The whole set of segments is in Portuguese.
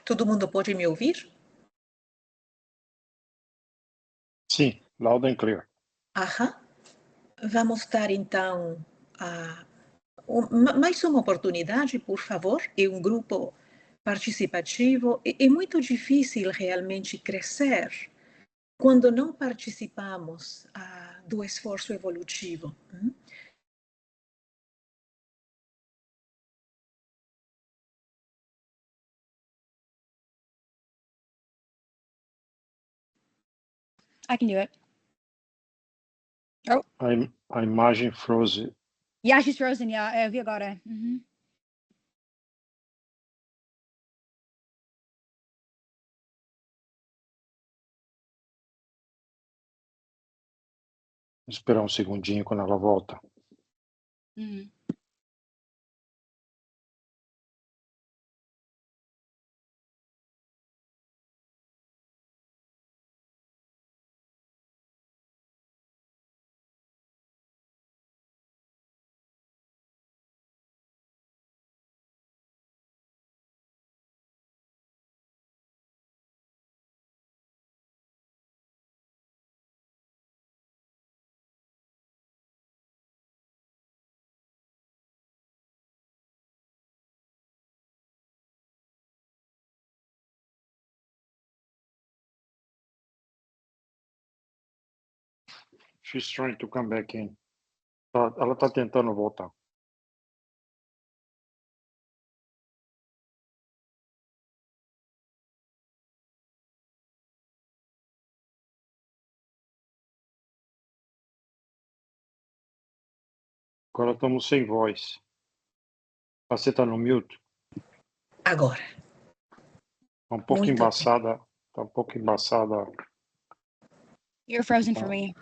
Todo mundo pode me ouvir? Sim, loud and clear. Aham. Vamos dar, então, mais uma oportunidade, por favor. É um grupo participativo. É muito difícil realmente crescer quando não participamos do esforço evolutivo. I can do it. Oh. A imagem froze. Yeah, she's frozen. Yeah, eu vi agora. Uhum. Vou esperar um segundinho quando ela volta. Uhum. She's trying to come back in. Ela está tentando voltar. Agora estamos sem voz. Você está no mute? Agora. Tá um pouco embaçada. Tá um pouco embaçada. You're frozen for me.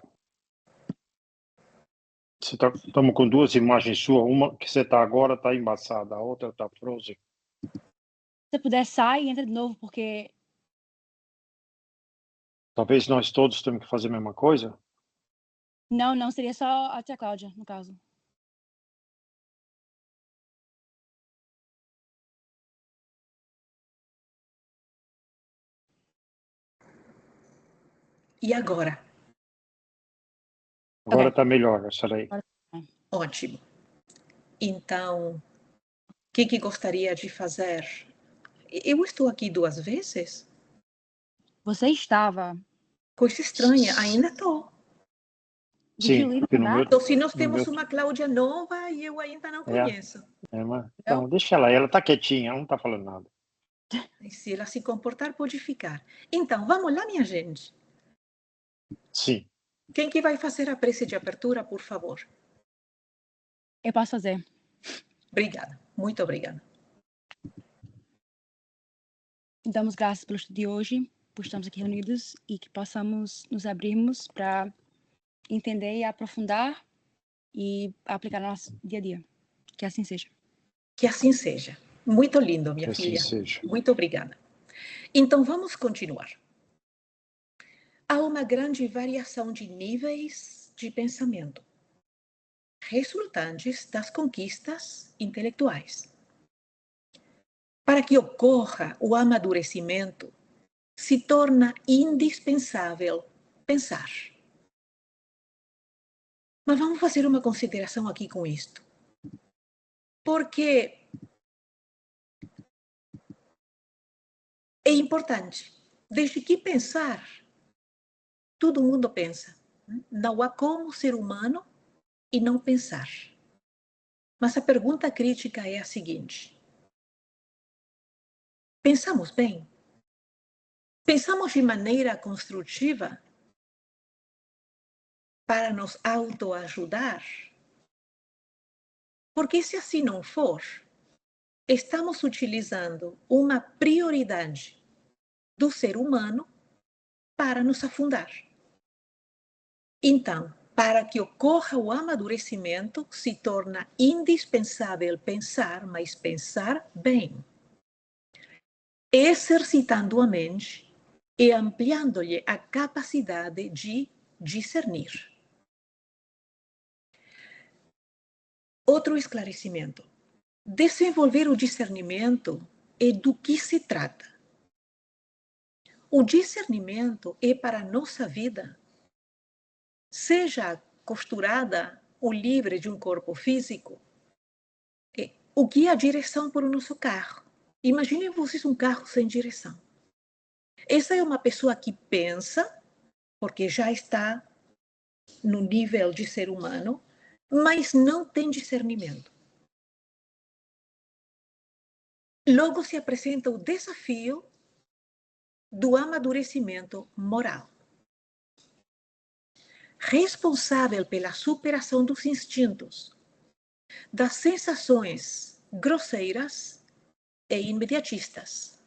Estamos com duas imagens suas. Uma que você está agora está embaçada, a outra está frozen. Se puder, sai e entra de novo, porque... Talvez nós todos temos que fazer a mesma coisa? Não, seria só a tia Cláudia, no caso. E agora? Agora está melhor, essa daí. Ótimo. Então, o que gostaria de fazer? Eu estou aqui 2 vezes? Você estava. Coisa estranha, ainda estou. Sim, porque no meu... Então, se nós temos uma Cláudia nova e eu ainda não conheço. Mas... Então, deixa ela está quietinha, ela não está falando nada. E se ela se comportar, pode ficar. Então, vamos lá, minha gente. Sim. Quem que vai fazer a prece de abertura, por favor? Eu posso fazer. Obrigada, muito obrigada. Damos graças pelo estudo de hoje, por estarmos aqui reunidos e que possamos nos abrirmos para entender e aprofundar e aplicar no nosso dia a dia. Que assim seja. Que assim seja. Muito lindo, minha que filha. Assim seja. Muito obrigada. Então, vamos continuar. Há uma grande variação de níveis de pensamento, resultantes das conquistas intelectuais. Para que ocorra o amadurecimento, se torna indispensável pensar. Mas vamos fazer uma consideração aqui com isto. Porque é importante. Desde que pensar, todo mundo pensa. Não há como ser humano e não pensar. Mas a pergunta crítica é a seguinte: pensamos bem? Pensamos de maneira construtiva para nos autoajudar? Porque se assim não for, estamos utilizando uma prioridade do ser humano para nos afundar. Então, para que ocorra o amadurecimento, se torna indispensável pensar, mas pensar bem. Exercitando a mente e ampliando-lhe a capacidade de discernir. Outro esclarecimento. Desenvolver o discernimento é do que se trata. O discernimento é para a nossa vida, seja costurada ou livre de um corpo físico, o que é a direção para o nosso carro. Imaginem vocês um carro sem direção. Essa é uma pessoa que pensa, porque já está no nível de ser humano, mas não tem discernimento. Logo se apresenta o desafio do amadurecimento moral. Responsável pela superação dos instintos, das sensações grosseiras e imediatistas.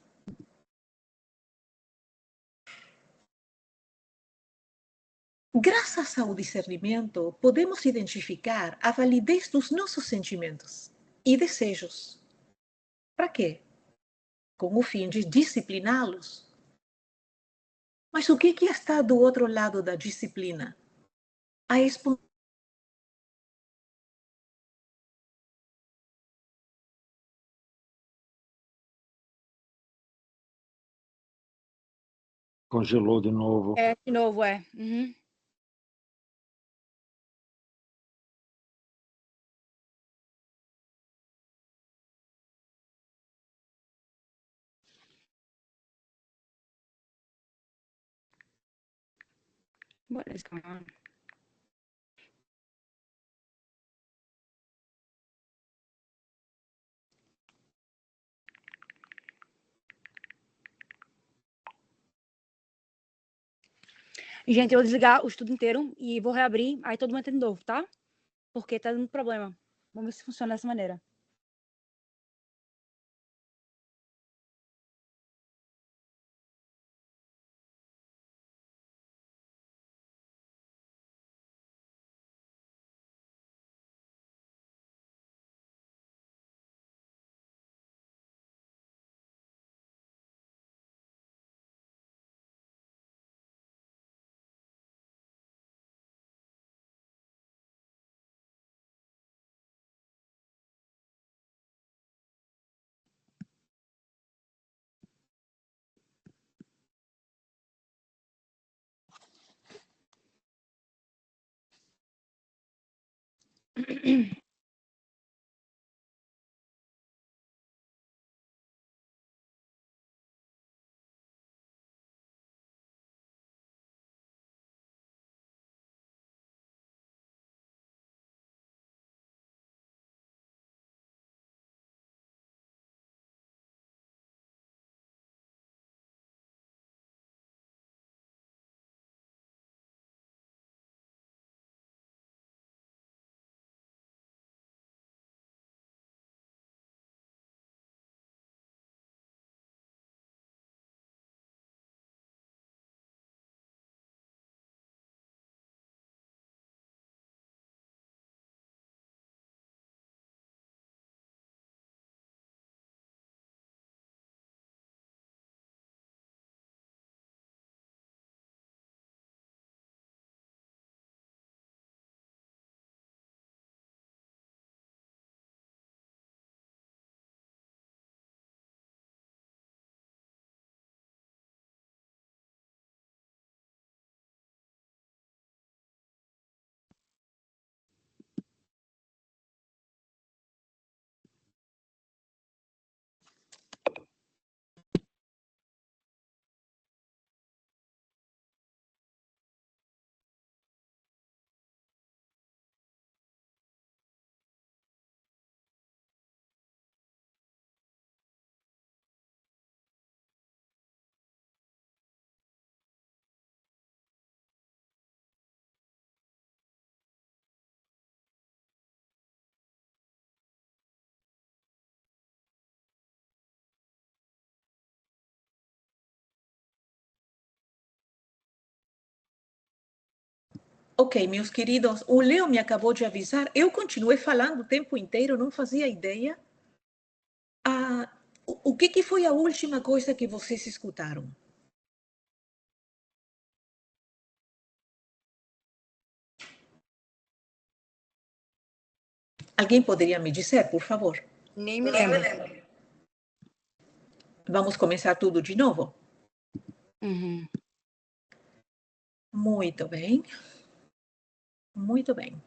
Graças ao discernimento, podemos identificar a validez dos nossos sentimentos e desejos. Para quê? Com o fim de discipliná-los. Mas o que está do outro lado da disciplina? A Congelou de novo. É, de novo, é. Uhum. What is going on? Gente, eu vou desligar o estudo inteiro e vou reabrir, aí todo mundo entra de novo, tá? Porque tá dando problema. Vamos ver se funciona dessa maneira. Ok, meus queridos, o Leo me acabou de avisar, eu continuei falando o tempo inteiro, não fazia ideia. O que foi a última coisa que vocês escutaram? Alguém poderia me dizer, por favor? Nem me lembro. Vamos começar tudo de novo? Uhum. Muito bem. Muito bem.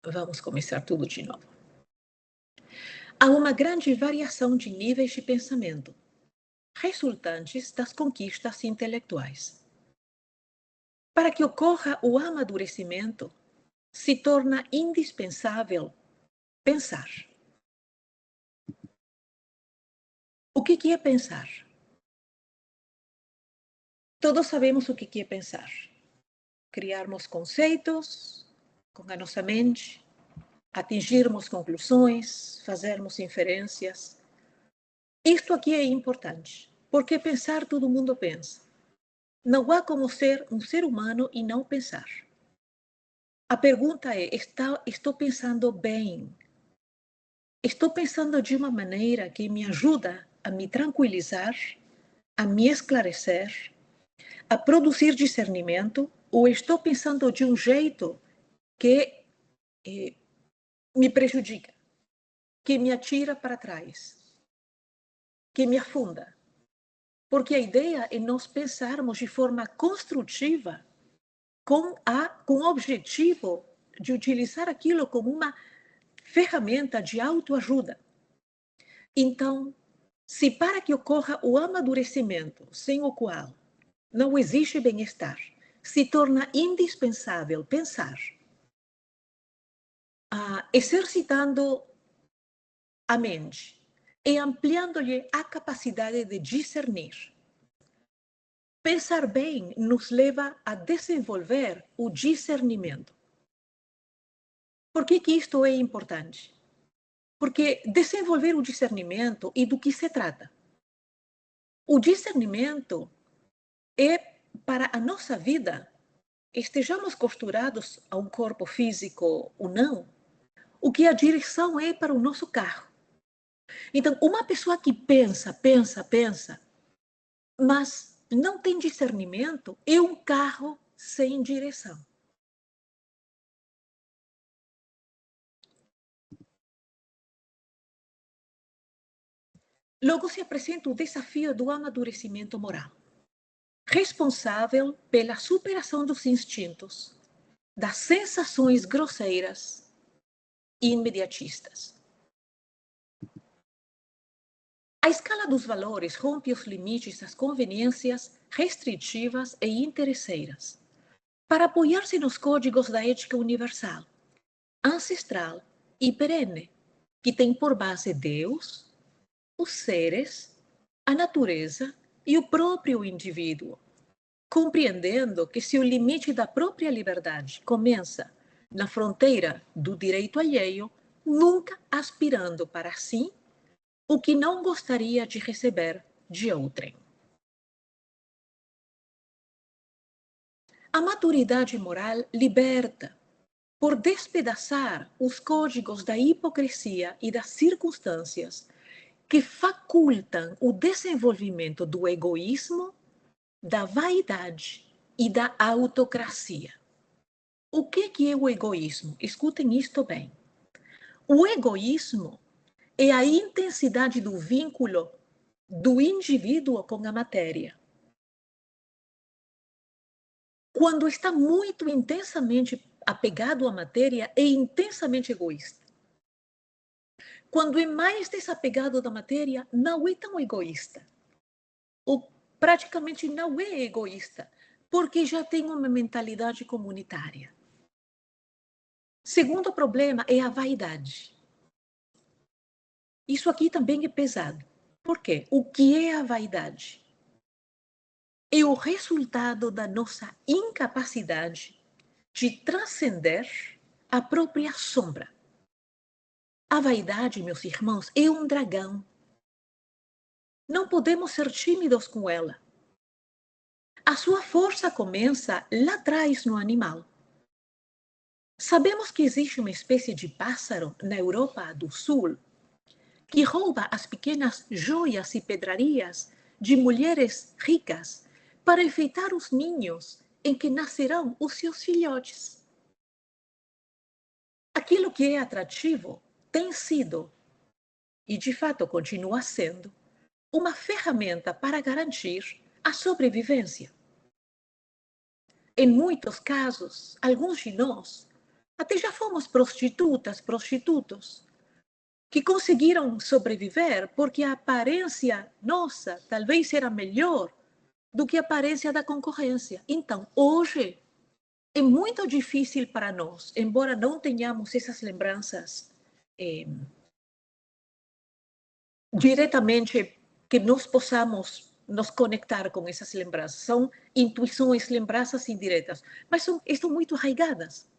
Vamos começar tudo de novo. Há uma grande variação de níveis de pensamento, resultantes das conquistas intelectuais. Para que ocorra o amadurecimento, se torna indispensável pensar. O que é pensar? Todos sabemos o que é pensar. Criarmos conceitos com a nossa mente, atingirmos conclusões, fazermos inferências. Isto aqui é importante, porque pensar todo mundo pensa. Não há como ser um ser humano e não pensar. A pergunta é, estou pensando bem? Estou pensando de uma maneira que me ajuda a me tranquilizar, a me esclarecer, a produzir discernimento, ou estou pensando de um jeito que me prejudica, que me atira para trás, que me afunda? Porque a ideia é nós pensarmos de forma construtiva, com o objetivo de utilizar aquilo como uma ferramenta de autoajuda. Então, se para que ocorra o amadurecimento, sem o qual não existe bem-estar, se torna indispensável pensar, exercitando a mente e ampliando-lhe a capacidade de discernir. Pensar bem nos leva a desenvolver o discernimento. Por que isto é importante? Porque desenvolver o discernimento e do que se trata. O discernimento é para a nossa vida, estejamos costurados a um corpo físico ou não, o que a direção é para o nosso carro. Então, uma pessoa que pensa, mas não tem discernimento, é um carro sem direção. Logo se apresenta o desafio do amadurecimento moral, responsável pela superação dos instintos, das sensações grosseiras e imediatistas. A escala dos valores rompe os limites das conveniências restritivas e interesseiras, para apoiar-se nos códigos da ética universal, ancestral e perene, que tem por base Deus, os seres, a natureza e o próprio indivíduo, compreendendo que se o limite da própria liberdade começa na fronteira do direito alheio, nunca aspirando para si o que não gostaria de receber de outrem. A maturidade moral liberta, por despedaçar os códigos da hipocrisia e das circunstâncias que facultam o desenvolvimento do egoísmo, da vaidade e da autocracia. O que é o egoísmo? Escutem isto bem. O egoísmo é a intensidade do vínculo do indivíduo com a matéria. Quando está muito intensamente apegado à matéria, é intensamente egoísta. Quando é mais desapegado da matéria, não é tão egoísta. Ou praticamente não é egoísta, porque já tem uma mentalidade comunitária. Segundo problema é a vaidade. Isso aqui também é pesado. Por quê? O que é a vaidade? É o resultado da nossa incapacidade de transcender a própria sombra. A vaidade, meus irmãos, é um dragão. Não podemos ser tímidos com ela. A sua força começa lá atrás no animal. Sabemos que existe uma espécie de pássaro na Europa do Sul que rouba as pequenas joias e pedrarias de mulheres ricas para enfeitar os ninhos em que nascerão os seus filhotes. Aquilo que é atrativo tem sido, e de fato continua sendo, uma ferramenta para garantir a sobrevivência. Em muitos casos, alguns de nós até já fomos prostitutas, prostitutos, que conseguiram sobreviver porque a aparência nossa talvez era melhor do que a aparência da concorrência. Então, hoje, é muito difícil para nós, embora não tenhamos essas lembranças diretamente, que nós possamos nos conectar com essas lembranças. São intuições, lembranças indiretas, mas estão muito arraigadas.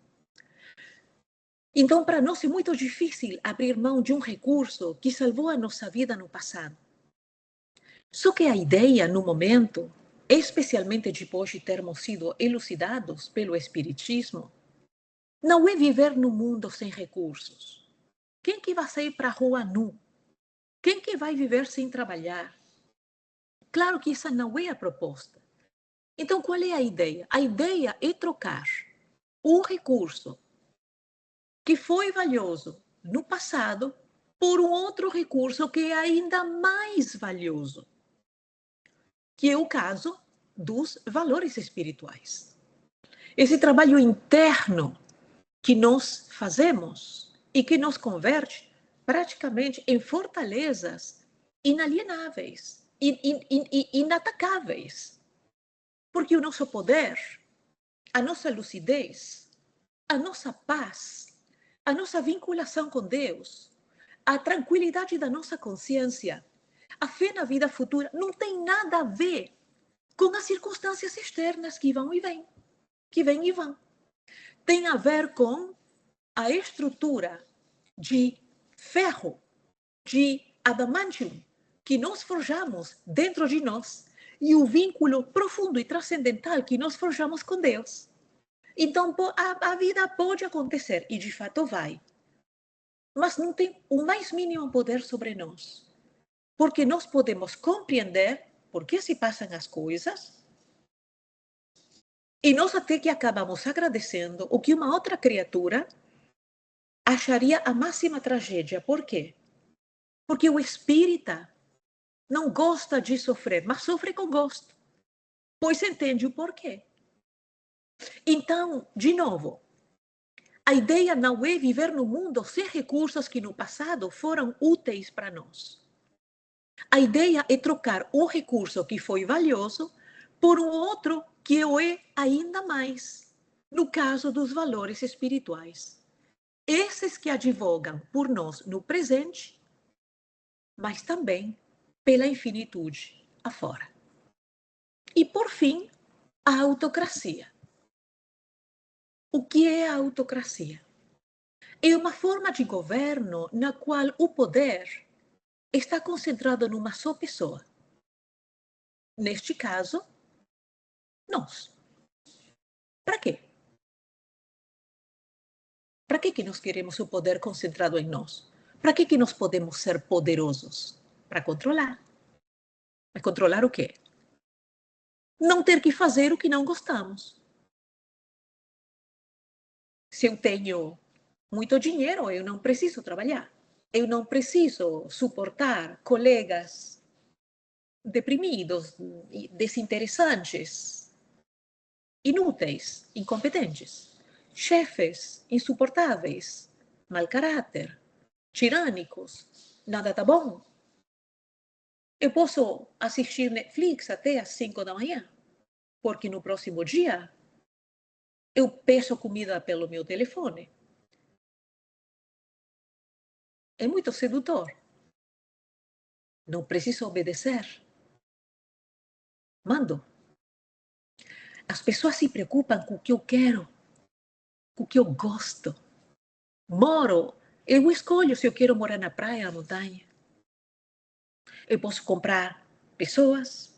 Então, para nós é muito difícil abrir mão de um recurso que salvou a nossa vida no passado. Só que a ideia, no momento, especialmente depois de termos sido elucidados pelo Espiritismo, não é viver no mundo sem recursos. Quem que vai sair para a rua nu? Quem que vai viver sem trabalhar? Claro que essa não é a proposta. Então, qual é a ideia? A ideia é trocar um recurso que foi valioso no passado por um outro recurso que é ainda mais valioso, que é o caso dos valores espirituais. Esse trabalho interno que nós fazemos e que nos converte praticamente em fortalezas inalienáveis, inatacáveis. Porque o nosso poder, a nossa lucidez, a nossa paz, a nossa vinculação com Deus, a tranquilidade da nossa consciência, a fé na vida futura, não tem nada a ver com as circunstâncias externas que vão e vêm, que vêm e vão. Tem a ver com a estrutura de ferro, de adamantium, que nós forjamos dentro de nós, e o vínculo profundo e transcendental que nós forjamos com Deus. Então, a vida pode acontecer, e de fato vai, mas não tem o mais mínimo poder sobre nós, porque nós podemos compreender por que se passam as coisas, e nós até que acabamos agradecendo o que uma outra criatura acharia a máxima tragédia. Por quê? Porque o espírita não gosta de sofrer, mas sofre com gosto, pois entende o porquê. Então, de novo, a ideia não é viver no mundo sem recursos que no passado foram úteis para nós. A ideia é trocar um recurso que foi valioso por um outro que o é ainda mais, no caso dos valores espirituais. Esses que advogam por nós no presente, mas também pela infinitude afora. E, por fim, a autocracia. O que é a autocracia? É uma forma de governo na qual o poder está concentrado numa só pessoa. Neste caso, nós. Para quê? Para que nós queremos o poder concentrado em nós? Para que nós podemos ser poderosos? Para controlar. Mas controlar o quê? Não ter que fazer o que não gostamos. Se eu tenho muito dinheiro, eu não preciso trabalhar. Eu não preciso suportar colegas deprimidos, desinteressantes, inúteis, incompetentes, chefes insuportáveis, mau caráter, tirânicos. Nada tá bom. Eu posso assistir Netflix até às 5 da manhã, porque no próximo dia eu peço comida pelo meu telefone. É muito sedutor. Não preciso obedecer. Mando. As pessoas se preocupam com o que eu quero, com o que eu gosto. Moro, eu escolho se eu quero morar na praia, na montanha. Eu posso comprar pessoas,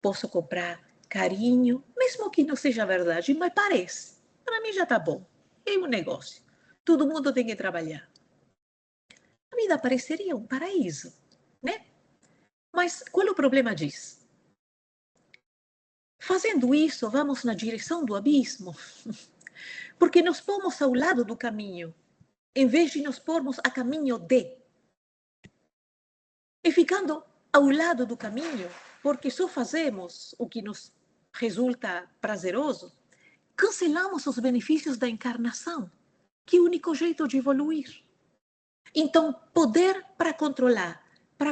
posso comprar carinho, mesmo que não seja verdade, mas parece. Para mim já está bom. É um negócio. Todo mundo tem que trabalhar. A vida pareceria um paraíso, né? Mas qual é o problema disso? Fazendo isso, vamos na direção do abismo, porque nos pomos ao lado do caminho, em vez de nos pormos a caminho de. E ficando ao lado do caminho, porque só fazemos o que nos resulta prazeroso, cancelamos os benefícios da encarnação, que é o único jeito de evoluir. Então, poder para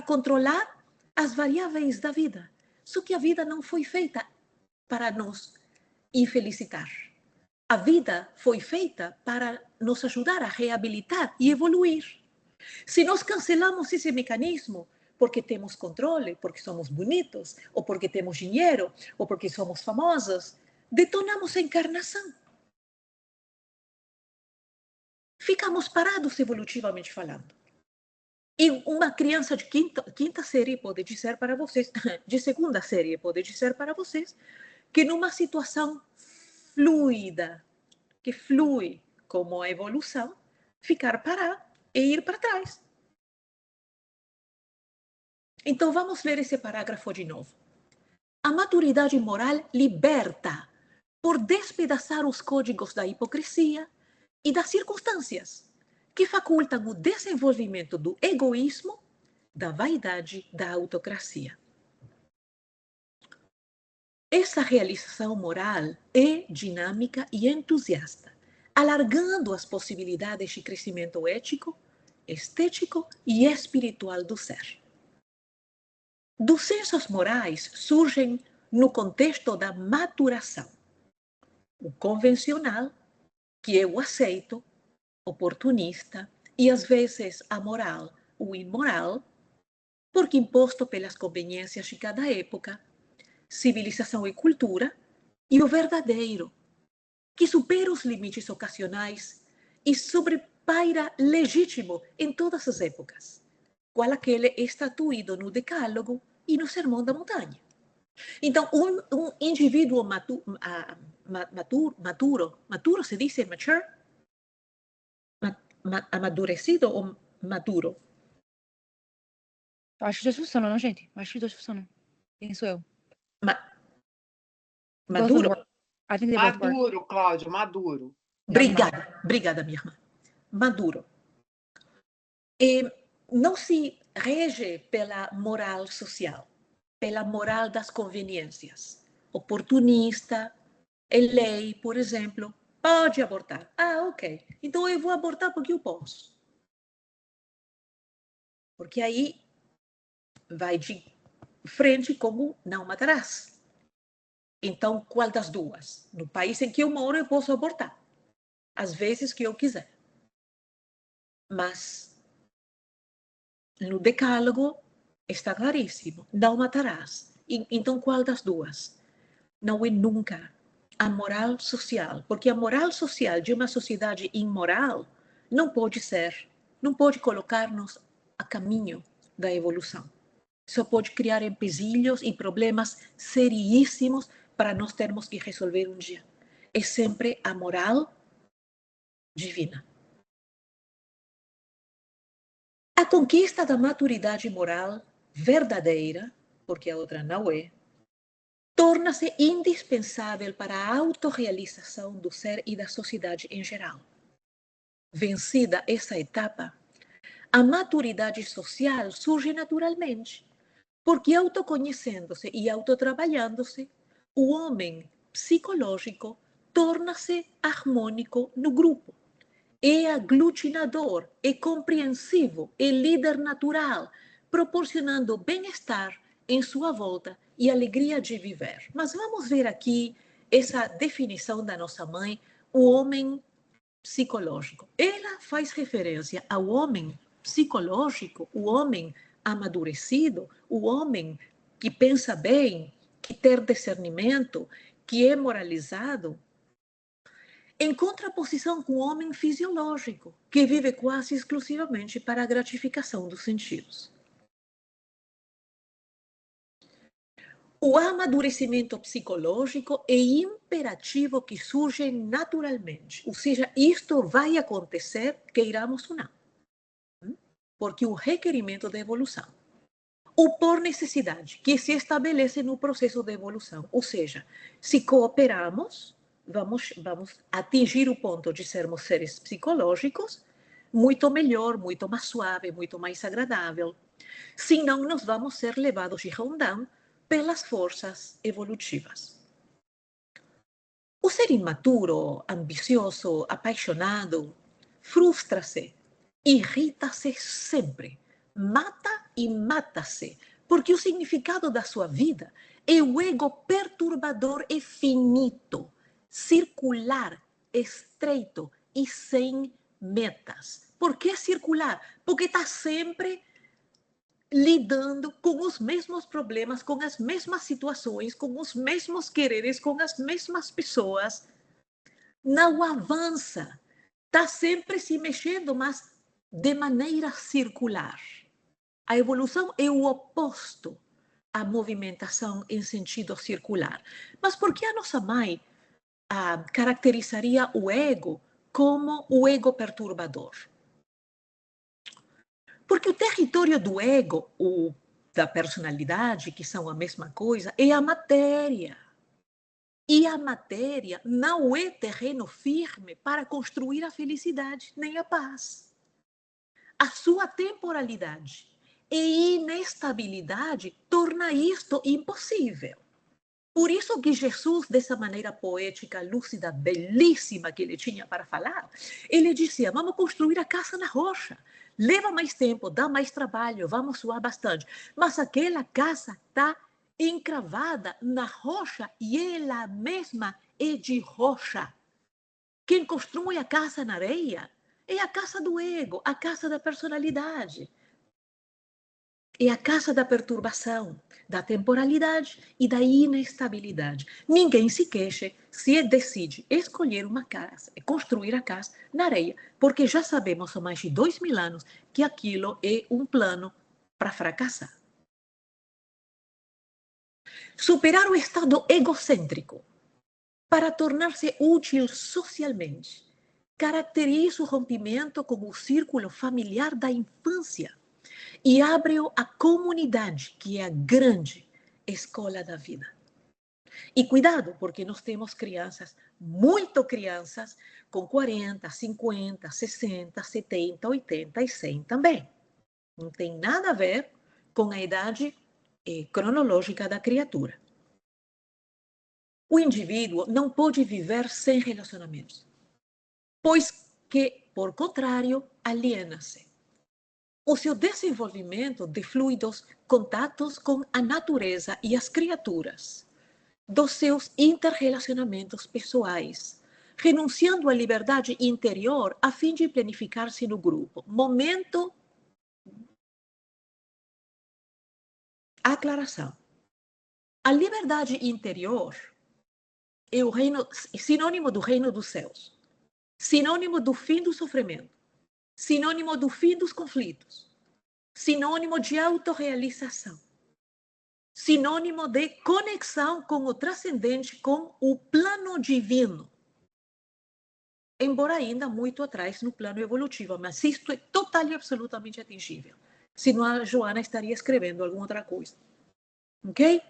controlar as variáveis da vida. Só que a vida não foi feita para nos infelicitar. A vida foi feita para nos ajudar a reabilitar e evoluir. Se nós cancelamos esse mecanismo porque temos controle, porque somos bonitos, ou porque temos dinheiro, ou porque somos famosos, detonamos a encarnação. Ficamos parados evolutivamente falando. E uma criança de quinta série pode dizer para vocês, de segunda série pode dizer para vocês, que numa situação fluida, que flui como a evolução, ficar parado e ir para trás. Então vamos ler esse parágrafo de novo. A maturidade moral liberta por despedaçar os códigos da hipocrisia e das circunstâncias que facultam o desenvolvimento do egoísmo, da vaidade, da autocracia. Essa realização moral é dinâmica e entusiasta, alargando as possibilidades de crescimento ético, estético e espiritual do ser. Dos sensos morais surgem no contexto da maturação. O convencional, que é o aceito, oportunista e às vezes amoral, o imoral, porque imposto pelas conveniências de cada época, civilização e cultura, e o verdadeiro, que supera os limites ocasionais e sobrepaira legítimo em todas as épocas, qual aquele estatuído no Decálogo e no Sermão da Montanha. Então, um indivíduo maturo se diz mature? Amadurecido ou maduro? Eu acho que os dois funcionam, não, gente? Eu acho que os dois funcionam. Penso eu. Maduro? I think they both work. Maduro, Cláudio, maduro. Obrigada, minha irmã. Maduro. E não se rege pela moral social, pela moral das conveniências. Oportunista, lei, por exemplo, pode abortar. Ah, ok. Então eu vou abortar porque eu posso. Porque aí vai de frente como não matarás. Então, qual das duas? No país em que eu moro, eu posso abortar. Às vezes que eu quiser. Mas no Decálogo está claríssimo, não matarás. Então, qual das duas? Não é nunca a moral social, porque a moral social de uma sociedade imoral não pode colocar-nos a caminho da evolução. Só pode criar empecilhos e problemas seríssimos para nós termos que resolver um dia. É sempre a moral divina. A conquista da maturidade moral verdadeira, porque a outra não é, torna-se indispensável para a autorrealização do ser e da sociedade em geral. Vencida essa etapa, a maturidade social surge naturalmente, porque autoconhecendo-se e autotrabalhando-se, o homem psicológico torna-se harmônico no grupo. É aglutinador, é compreensivo, é líder natural, proporcionando bem-estar em sua volta e alegria de viver. Mas vamos ver aqui essa definição da nossa mãe, o homem psicológico. Ela faz referência ao homem psicológico, o homem amadurecido, o homem que pensa bem, que tem discernimento, que é moralizado, em contraposição com o homem fisiológico, que vive quase exclusivamente para a gratificação dos sentidos. O amadurecimento psicológico é imperativo que surge naturalmente, ou seja, isto vai acontecer, queiramos ou não, porque o requerimento da evolução. ou por necessidade, que se estabelece no processo de evolução. Ou seja, se cooperamos, vamos atingir o ponto de sermos seres psicológicos muito melhor, muito mais suave, muito mais agradável. Senão, nós vamos ser levados de rondão pelas forças evolutivas. O ser imaturo, ambicioso, apaixonado, frustra-se, irrita-se sempre, mata e mata-se, porque o significado da sua vida é o ego perturbador e finito, circular, estreito e sem metas. Por que circular? Porque está sempre lidando com os mesmos problemas, com as mesmas situações, com os mesmos quereres, com as mesmas pessoas. Não avança. Está sempre se mexendo, mas de maneira circular. A evolução é o oposto à movimentação em sentido circular. Mas por que a nossa mãe caracterizaria o ego como o ego perturbador? Porque o território do ego, ou da personalidade, que são a mesma coisa, é a matéria. E a matéria não é terreno firme para construir a felicidade, nem a paz. A sua temporalidade e inestabilidade torna isto impossível. Por isso que Jesus, dessa maneira poética, lúcida, belíssima que ele tinha para falar, ele dizia, vamos construir a casa na rocha. Leva mais tempo, dá mais trabalho, vamos suar bastante. Mas aquela casa está encravada na rocha e ela mesma é de rocha. Quem constrói a casa na areia é a casa do ego, a casa da personalidade. É a casa da perturbação, da temporalidade e da inestabilidade. Ninguém se queixa se decide escolher uma casa, construir a casa na areia, porque já sabemos há mais de 2000 anos que aquilo é um plano para fracassar. Superar o estado egocêntrico para tornar-se útil socialmente caracteriza o rompimento com o círculo familiar da infância e abre-o à comunidade, que é a grande escola da vida. E cuidado, porque nós temos crianças, muito crianças, com 40, 50, 60, 70, 80 e 100 também. Não tem nada a ver com a idade cronológica da criatura. O indivíduo não pode viver sem relacionamentos, pois que, por contrário, aliena-se. O seu desenvolvimento de fluidos contatos com a natureza e as criaturas, dos seus interrelacionamentos pessoais, renunciando à liberdade interior a fim de planificar-se no grupo. Momento. Aclaração. A liberdade interior é o reino, sinônimo do reino dos céus, sinônimo do fim do sofrimento, sinônimo do fim dos conflitos, sinônimo de autorrealização, sinônimo de conexão com o transcendente, com o plano divino. Embora ainda muito atrás no plano evolutivo, mas isto é total e absolutamente atingível. Senão a Joana estaria escrevendo alguma outra coisa. Ok?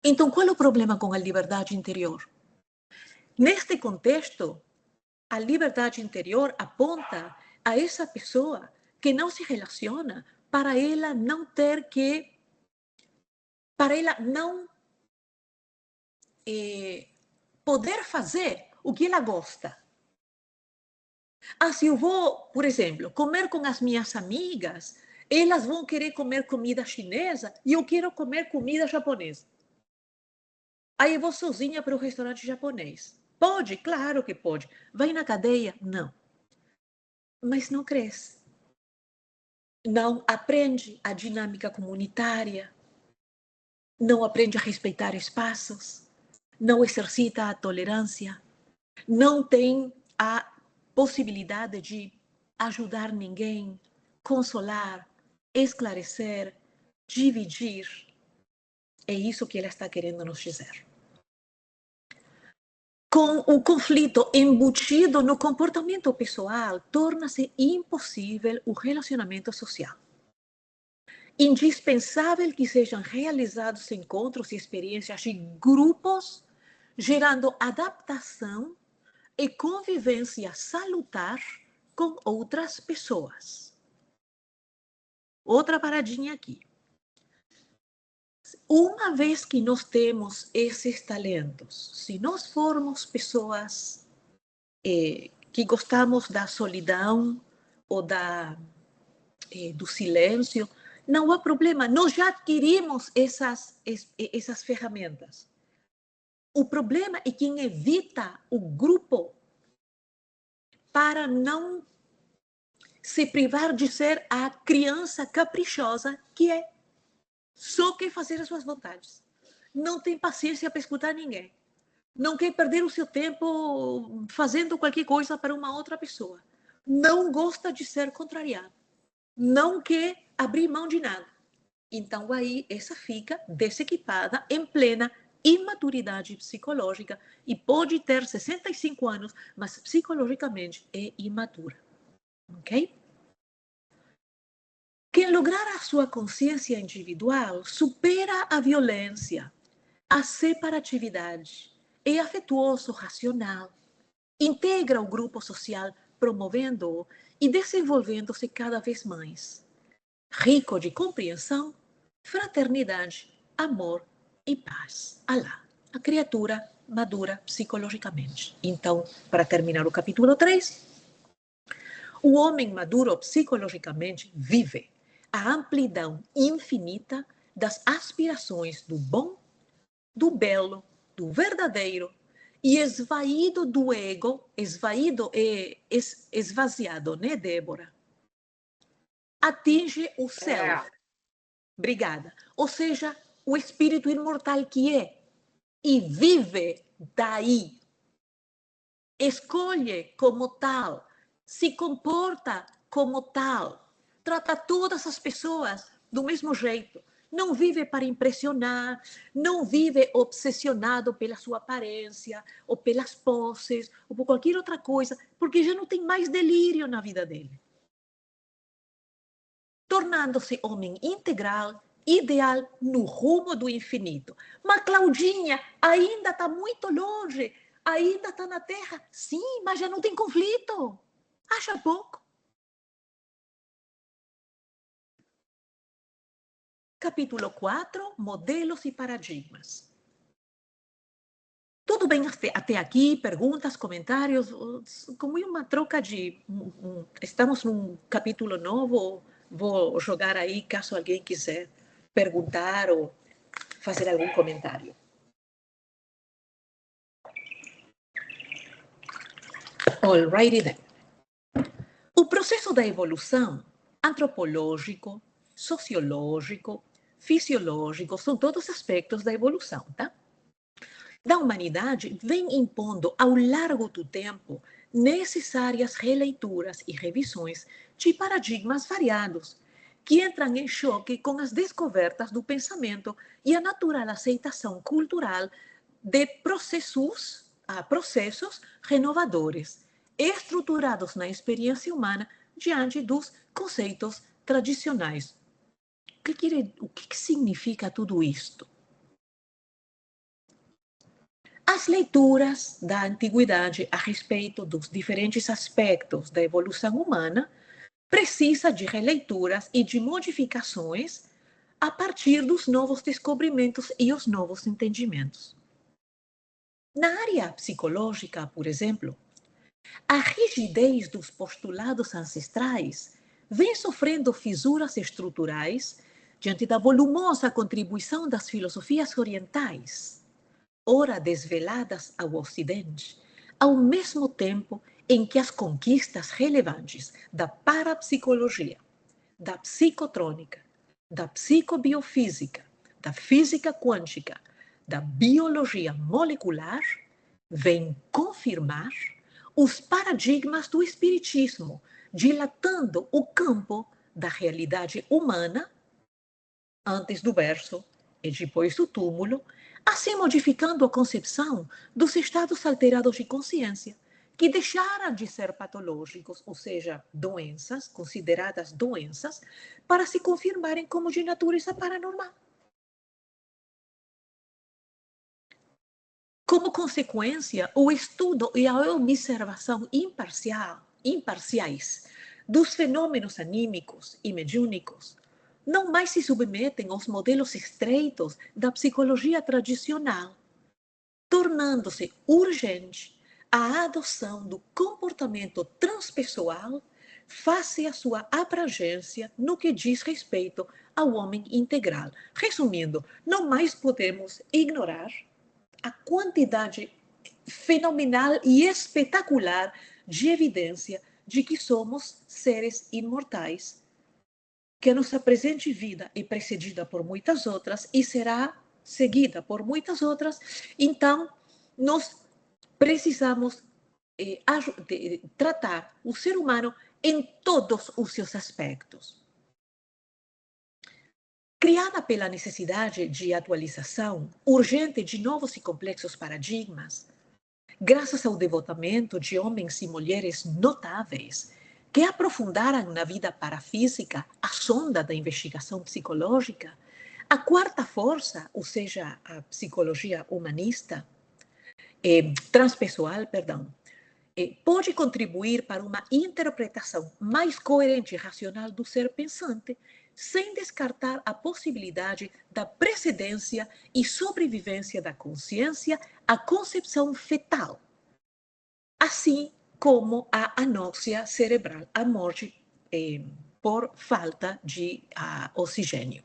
Então, qual é o problema com a liberdade interior? Neste contexto, a liberdade interior aponta a essa pessoa que não se relaciona para ela não ter que, para ela não poder fazer o que ela gosta. Se eu vou, por exemplo, comer com as minhas amigas, elas vão querer comer comida chinesa e eu quero comer comida japonesa. Aí eu vou sozinha para o restaurante japonês. Pode? Claro que pode. Vai na cadeia? Não. Mas não cresce. Não aprende a dinâmica comunitária. Não aprende a respeitar espaços. Não exercita a tolerância. Não tem a possibilidade de ajudar ninguém, consolar, esclarecer, dividir. É isso que ela está querendo nos dizer. Com o conflito embutido no comportamento pessoal, torna-se impossível o relacionamento social. indispensável que sejam realizados encontros e experiências de grupos, gerando adaptação e convivência salutar com outras pessoas. Outra paradinha aqui. Uma vez que nós temos esses talentos, se nós formos pessoas que gostamos da solidão ou do silêncio, não há problema, nós já adquirimos essas ferramentas. O problema é quem evita o grupo para não se privar de ser a criança caprichosa que é. Só quer fazer as suas vontades. Não tem paciência para escutar ninguém. Não quer perder o seu tempo fazendo qualquer coisa para uma outra pessoa. Não gosta de ser contrariado. Não quer abrir mão de nada. Então, aí, essa fica desequipada em plena imaturidade psicológica e pode ter 65 anos, mas psicologicamente é imatura. Ok? Quem lograr a sua consciência individual supera a violência, a separatividade, é afetuoso, racional, integra o grupo social, promovendo-o e desenvolvendo-se cada vez mais. Rico de compreensão, fraternidade, amor e paz. Alá, a criatura madura psicologicamente. Então, para terminar o capítulo 3, o homem maduro psicologicamente vive a amplidão infinita das aspirações do bom, do belo, do verdadeiro e esvaído do ego, esvaído e esvaziado, né, Débora? Atinge o céu. Obrigada. Ou seja, o espírito imortal que é e vive daí. Escolhe como tal, se comporta como tal, trata todas as pessoas do mesmo jeito. Não vive para impressionar, não vive obsessionado pela sua aparência, ou pelas poses, ou por qualquer outra coisa, porque já não tem mais delírio na vida dele. Tornando-se homem integral, ideal no rumo do infinito. Mas Claudinha ainda está muito longe, ainda está na Terra. Sim, mas já não tem conflito. Acha pouco? Capítulo 4, modelos e paradigmas. Tudo bem até aqui? Perguntas, comentários? Como uma troca de... Estamos num capítulo novo, vou jogar aí caso alguém quiser perguntar ou fazer algum comentário. Alrighty then. O processo da evolução antropológico, sociológico, fisiológico, são todos aspectos da evolução, tá? Da humanidade vem impondo ao largo do tempo necessárias releituras e revisões de paradigmas variados, que entram em choque com as descobertas do pensamento e a natural aceitação cultural de processos renovadores, estruturados na experiência humana diante dos conceitos tradicionais. O que significa tudo isto? As leituras da antiguidade a respeito dos diferentes aspectos da evolução humana precisam de releituras e de modificações a partir dos novos descobrimentos e os novos entendimentos. Na área psicológica, por exemplo, a rigidez dos postulados ancestrais vem sofrendo fissuras estruturais diante da volumosa contribuição das filosofias orientais, ora desveladas ao Ocidente, ao mesmo tempo em que as conquistas relevantes da parapsicologia, da psicotrônica, da psicobiofísica, da física quântica, da biologia molecular vêm confirmar os paradigmas do espiritismo, dilatando o campo da realidade humana antes do berço e depois do túmulo, assim modificando a concepção dos estados alterados de consciência, que deixaram de ser patológicos, ou seja, doenças, consideradas doenças, para se confirmarem como de natureza paranormal. Como consequência, o estudo e a observação imparciais dos fenômenos anímicos e mediúnicos não mais se submetem aos modelos estreitos da psicologia tradicional, tornando-se urgente a adoção do comportamento transpessoal face à sua abrangência no que diz respeito ao homem integral. Resumindo, não mais podemos ignorar a quantidade fenomenal e espetacular de evidência de que somos seres imortais, que a nossa presente vida é precedida por muitas outras e será seguida por muitas outras. Então, nós precisamos tratar o ser humano em todos os seus aspectos. Criada pela necessidade de atualização urgente de novos e complexos paradigmas, graças ao devotamento de homens e mulheres notáveis que aprofundaram na vida parafísica a sonda da investigação psicológica, a quarta força, ou seja, a psicologia humanista, transpessoal, pode contribuir para uma interpretação mais coerente e racional do ser pensante, sem descartar a possibilidade da precedência e sobrevivência da consciência à concepção fetal, assim como a anóxia cerebral, a morte por falta de oxigênio.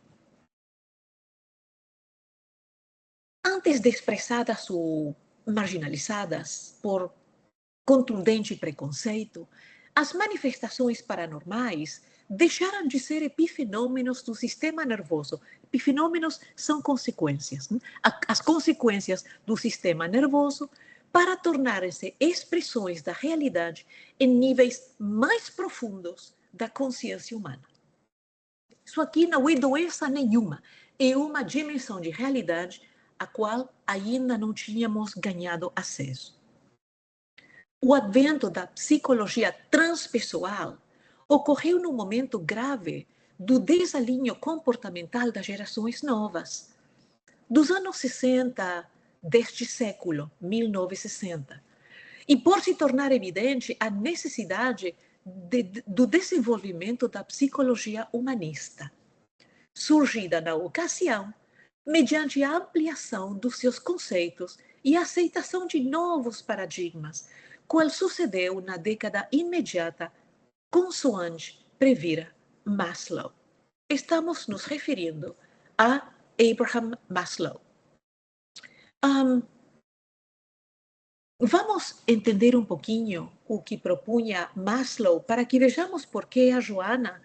Antes de expressadas ou marginalizadas por contundente preconceito, as manifestações paranormais deixaram de ser epifenômenos do sistema nervoso. Epifenômenos são consequências. As consequências do sistema nervoso para tornarem-se expressões da realidade em níveis mais profundos da consciência humana. Isso aqui não é doença nenhuma, é uma dimensão de realidade a qual ainda não tínhamos ganhado acesso. O advento da psicologia transpessoal ocorreu num momento grave do desalinho comportamental das gerações novas, dos anos 60 deste século, 1960, e por se tornar evidente a necessidade do desenvolvimento da psicologia humanista, surgida na ocasião mediante a ampliação dos seus conceitos e a aceitação de novos paradigmas, qual sucedeu na década imediata, consoante previra Maslow. Estamos nos referindo a Abraham Maslow. Vamos entender um pouquinho o que propunha Maslow para que vejamos por que a Joana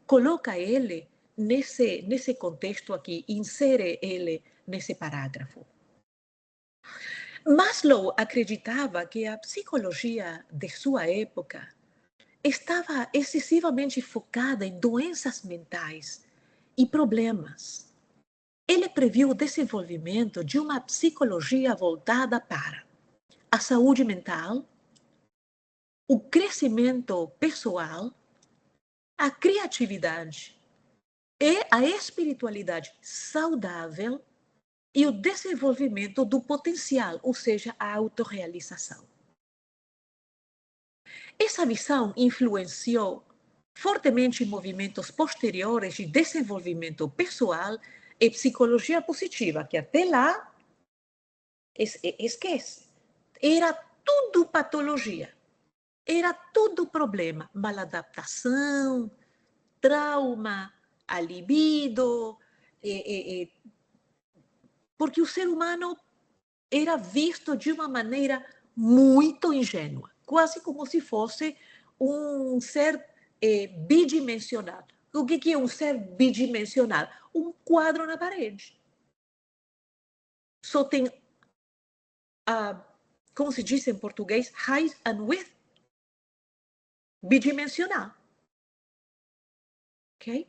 coloca ele nesse contexto aqui, insere ele nesse parágrafo. Maslow acreditava que a psicologia de sua época estava excessivamente focada em doenças mentais e problemas. Ele previu o desenvolvimento de uma psicologia voltada para a saúde mental, o crescimento pessoal, a criatividade e a espiritualidade saudável e o desenvolvimento do potencial, ou seja, a autorrealização. Essa visão influenciou fortemente movimentos posteriores de desenvolvimento pessoal e psicologia positiva, que até lá, esquece, era tudo patologia, era tudo problema, maladaptação, trauma, a libido, porque o ser humano era visto de uma maneira muito ingênua, quase como se fosse um ser bidimensional. O que é um ser bidimensional? Um quadro na parede. Só tem, como se diz em português, height and width. Bidimensional. Ok?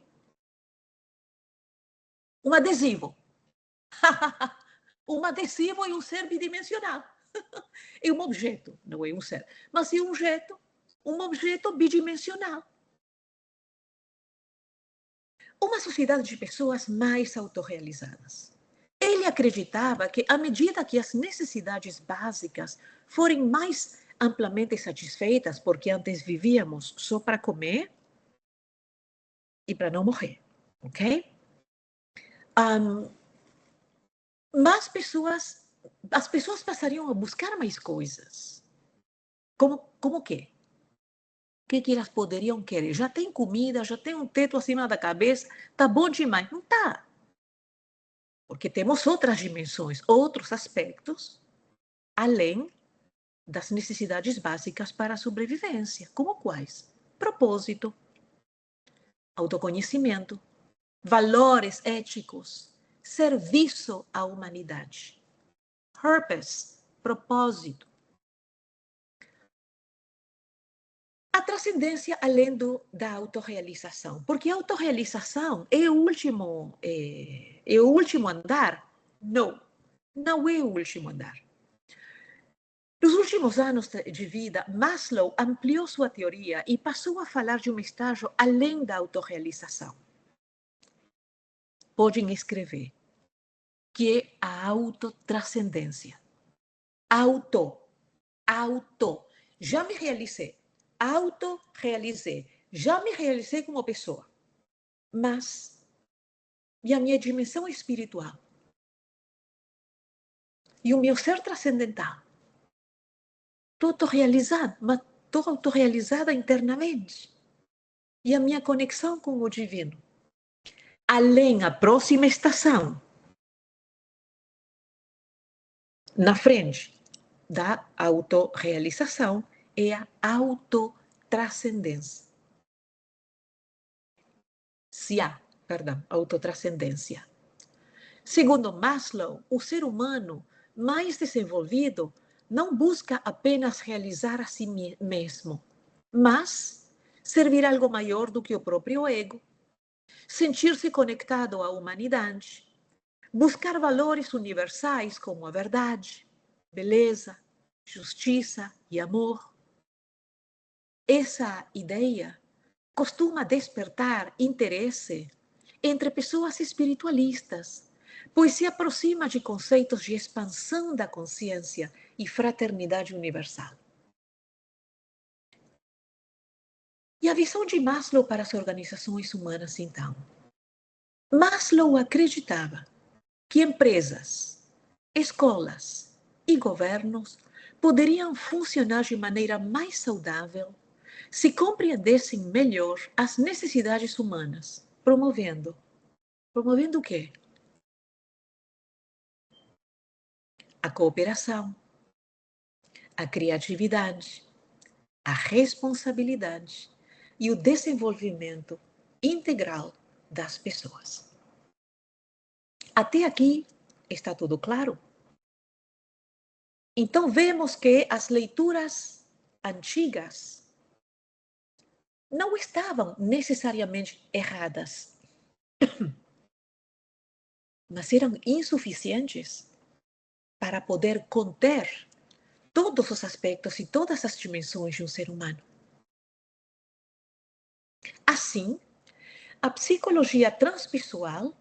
Um adesivo. Um adesivo e um ser bidimensional. É um objeto, não é um ser, mas é um objeto bidimensional. Uma sociedade de pessoas mais autorrealizadas. Ele acreditava que, à medida que as necessidades básicas forem mais amplamente satisfeitas, porque antes vivíamos só para comer e para não morrer, ok? Mas as pessoas passariam a buscar mais coisas. Como quê? O que elas poderiam querer? Já tem comida, já tem um teto acima da cabeça, tá bom demais. Não tá. Porque temos outras dimensões, outros aspectos, além das necessidades básicas para a sobrevivência. Como quais? Propósito, autoconhecimento, valores éticos, serviço à humanidade. Purpose, propósito. A transcendência além da autorrealização, porque a autorrealização é o último andar? Não, não é o último andar. Nos últimos anos de vida, Maslow ampliou sua teoria e passou a falar de um estágio além da autorrealização. Podem escrever que é a autotranscendência. Auto. Já me realizei. Autorrealizei. Já me realizei como pessoa. Mas, e a minha dimensão espiritual? E o meu ser transcendental? Estou autorrealizada, mas estou autorrealizada internamente. E a minha conexão com o divino? Além, a próxima estação, na frente da autorrealização, é a autotranscendência. Autotranscendência. Segundo Maslow, o ser humano mais desenvolvido não busca apenas realizar a si mesmo, mas servir algo maior do que o próprio ego, sentir-se conectado à humanidade, buscar valores universais como a verdade, beleza, justiça e amor. Essa ideia costuma despertar interesse entre pessoas espiritualistas, pois se aproxima de conceitos de expansão da consciência e fraternidade universal. E a visão de Maslow para as organizações humanas, então? Maslow acreditava que empresas, escolas e governos poderiam funcionar de maneira mais saudável se compreendessem melhor as necessidades humanas, promovendo o quê? A cooperação, a criatividade, a responsabilidade e o desenvolvimento integral das pessoas. Até aqui está tudo claro? Então vemos que as leituras antigas não estavam necessariamente erradas, mas eram insuficientes para poder conter todos os aspectos e todas as dimensões de um ser humano. Assim, a psicologia transpessoal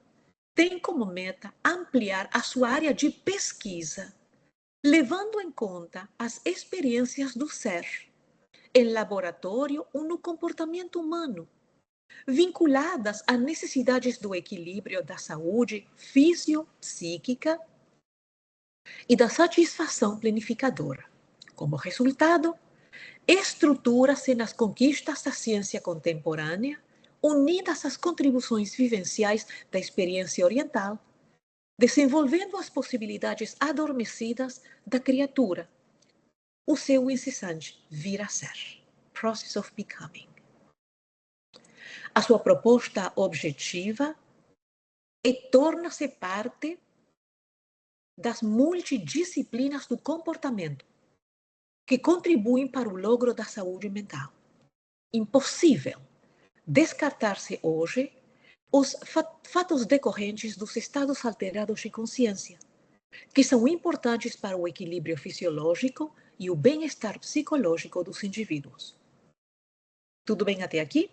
tem como meta ampliar a sua área de pesquisa, levando em conta as experiências do ser, em laboratório ou no comportamento humano, vinculadas a necessidades do equilíbrio da saúde fisiopsíquica e da satisfação planificadora. Como resultado, estrutura-se nas conquistas da ciência contemporânea, unidas às contribuições vivenciais da experiência oriental, desenvolvendo as possibilidades adormecidas da criatura, o seu incessante vir a ser, process of becoming. A sua proposta objetiva torna-se parte das multidisciplinas do comportamento, que contribuem para o logro da saúde mental. Impossível descartar-se hoje os fatos decorrentes dos estados alterados de consciência, que são importantes para o equilíbrio fisiológico e o bem-estar psicológico dos indivíduos. Tudo bem até aqui?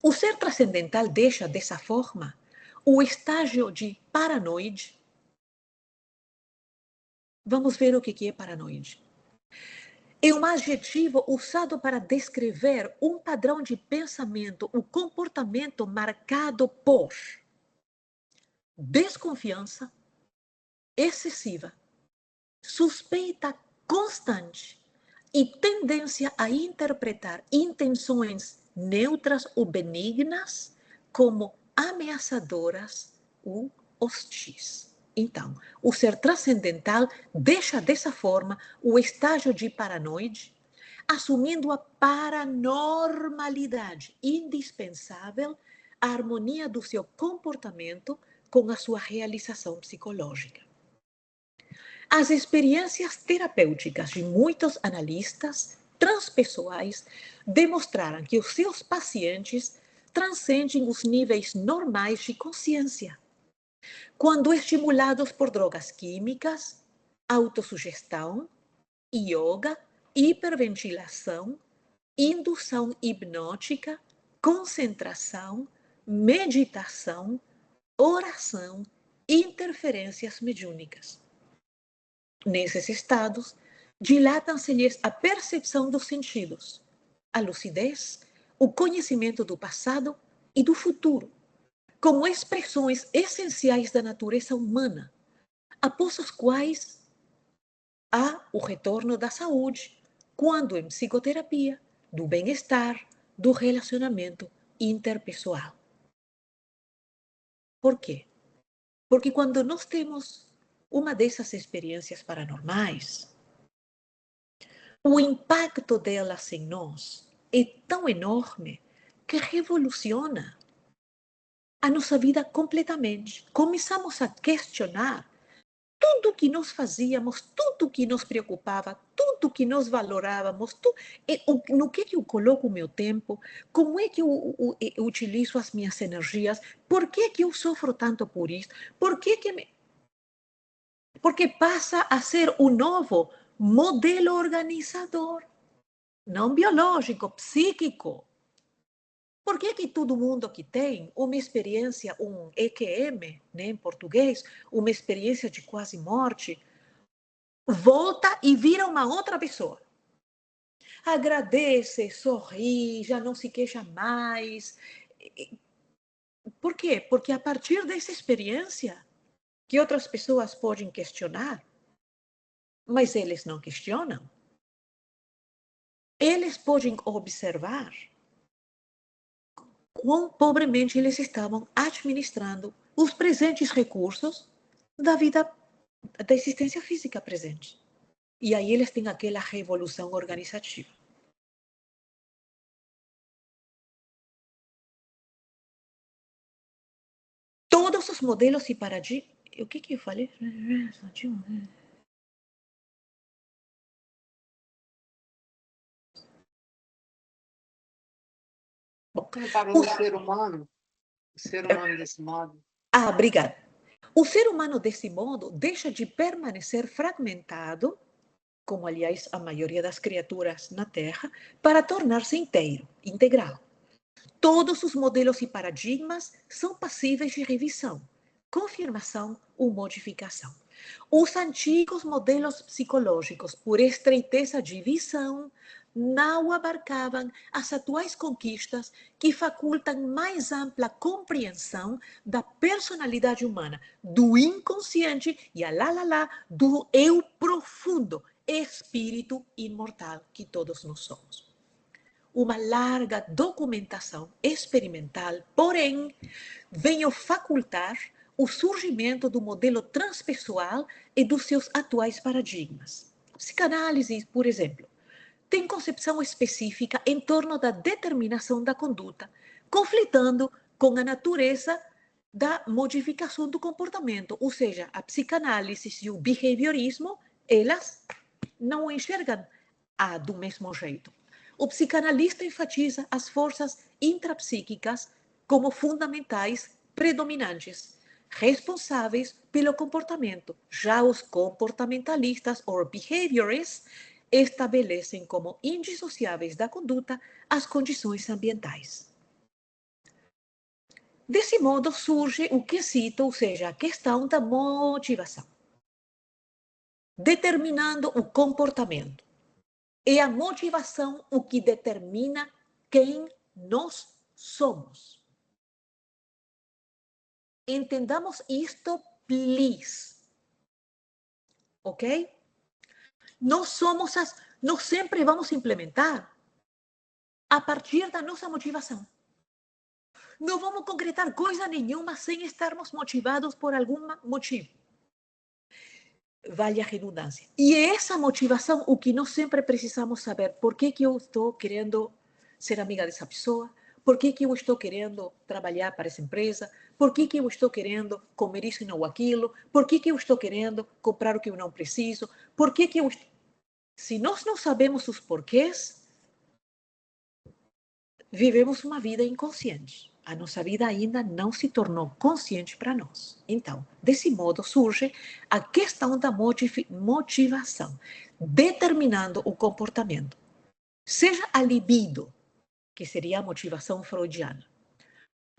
O ser transcendental deixa, dessa forma, o estágio de paranoide. Vamos ver o que é paranoide. É um adjetivo usado para descrever um padrão de pensamento, um comportamento marcado por desconfiança excessiva, suspeita constante e tendência a interpretar intenções neutras ou benignas como ameaçadoras ou hostis. Então, o ser transcendental deixa dessa forma o estágio de paranoide, assumindo a paranormalidade indispensável à harmonia do seu comportamento com a sua realização psicológica. As experiências terapêuticas de muitos analistas transpessoais demonstraram que os seus pacientes transcendem os níveis normais de consciência quando estimulados por drogas químicas, autossugestão, yoga, hiperventilação, indução hipnótica, concentração, meditação, oração, interferências mediúnicas. Nesses estados, dilatam-se-lhes a percepção dos sentidos, a lucidez, o conhecimento do passado e do futuro, como expressões essenciais da natureza humana, após os quais há o retorno da saúde, quando em psicoterapia, do bem-estar, do relacionamento interpessoal. Por quê? Porque quando nós temos uma dessas experiências paranormais, o impacto delas em nós é tão enorme que revoluciona a nossa vida completamente. Começamos a questionar tudo que nós fazíamos, tudo que nos preocupava, tudo que nós valorávamos, no que eu coloco o meu tempo, como é que eu utilizo as minhas energias, por que eu sofro tanto por isso, porque passa a ser um novo modelo organizador, não biológico, psíquico. Por que todo mundo que tem uma experiência, um EQM, né, em português, uma experiência de quase morte, volta e vira uma outra pessoa? Agradece, sorri, já não se queixa mais. Por quê? Porque a partir dessa experiência, que outras pessoas podem questionar, mas eles não questionam. Eles podem observar quão pobremente eles estavam administrando os presentes recursos da vida, da existência física presente. E aí eles têm aquela revolução organizativa. Todos os modelos e paradigmas... O que eu falei? Bom, o ser humano desse modo. Obrigada. O ser humano desse modo deixa de permanecer fragmentado, como aliás a maioria das criaturas na Terra, para tornar-se inteiro, integral. Todos os modelos e paradigmas são passíveis de revisão, confirmação ou modificação. Os antigos modelos psicológicos, por estreiteza de visão, não abarcavam as atuais conquistas que facultam mais ampla compreensão da personalidade humana, do inconsciente e do eu profundo, espírito imortal que todos nós somos. Uma larga documentação experimental, porém, veio facultar o surgimento do modelo transpessoal e dos seus atuais paradigmas. Psicanálise, por exemplo, tem concepção específica em torno da determinação da conduta, conflitando com a natureza da modificação do comportamento, ou seja, a psicanálise e o behaviorismo, elas não enxergam do mesmo jeito. O psicanalista enfatiza as forças intrapsíquicas como fundamentais, predominantes, responsáveis pelo comportamento. Já os comportamentalistas, ou behaviorists, estabelecem como indissociáveis da conduta as condições ambientais. Desse modo surge o que cito, ou seja, a questão da motivação. Determinando o comportamento. É a motivação o que determina quem nós somos. Entendamos isto, please. Ok? Nós sempre vamos implementar a partir da nossa motivação. Não vamos concretar coisa nenhuma sem estarmos motivados por algum motivo. Vale a redundância. E é essa motivação o que nós sempre precisamos saber. Por que eu estou querendo ser amiga dessa pessoa? Por que eu estou querendo trabalhar para essa empresa? Por que eu estou querendo comer isso e não aquilo? Por que eu estou querendo comprar o que eu não preciso? Por que eu... Se nós não sabemos os porquês, vivemos uma vida inconsciente. A nossa vida ainda não se tornou consciente para nós. Então, desse modo surge a questão da motivação, determinando o comportamento. Seja a libido, que seria a motivação freudiana,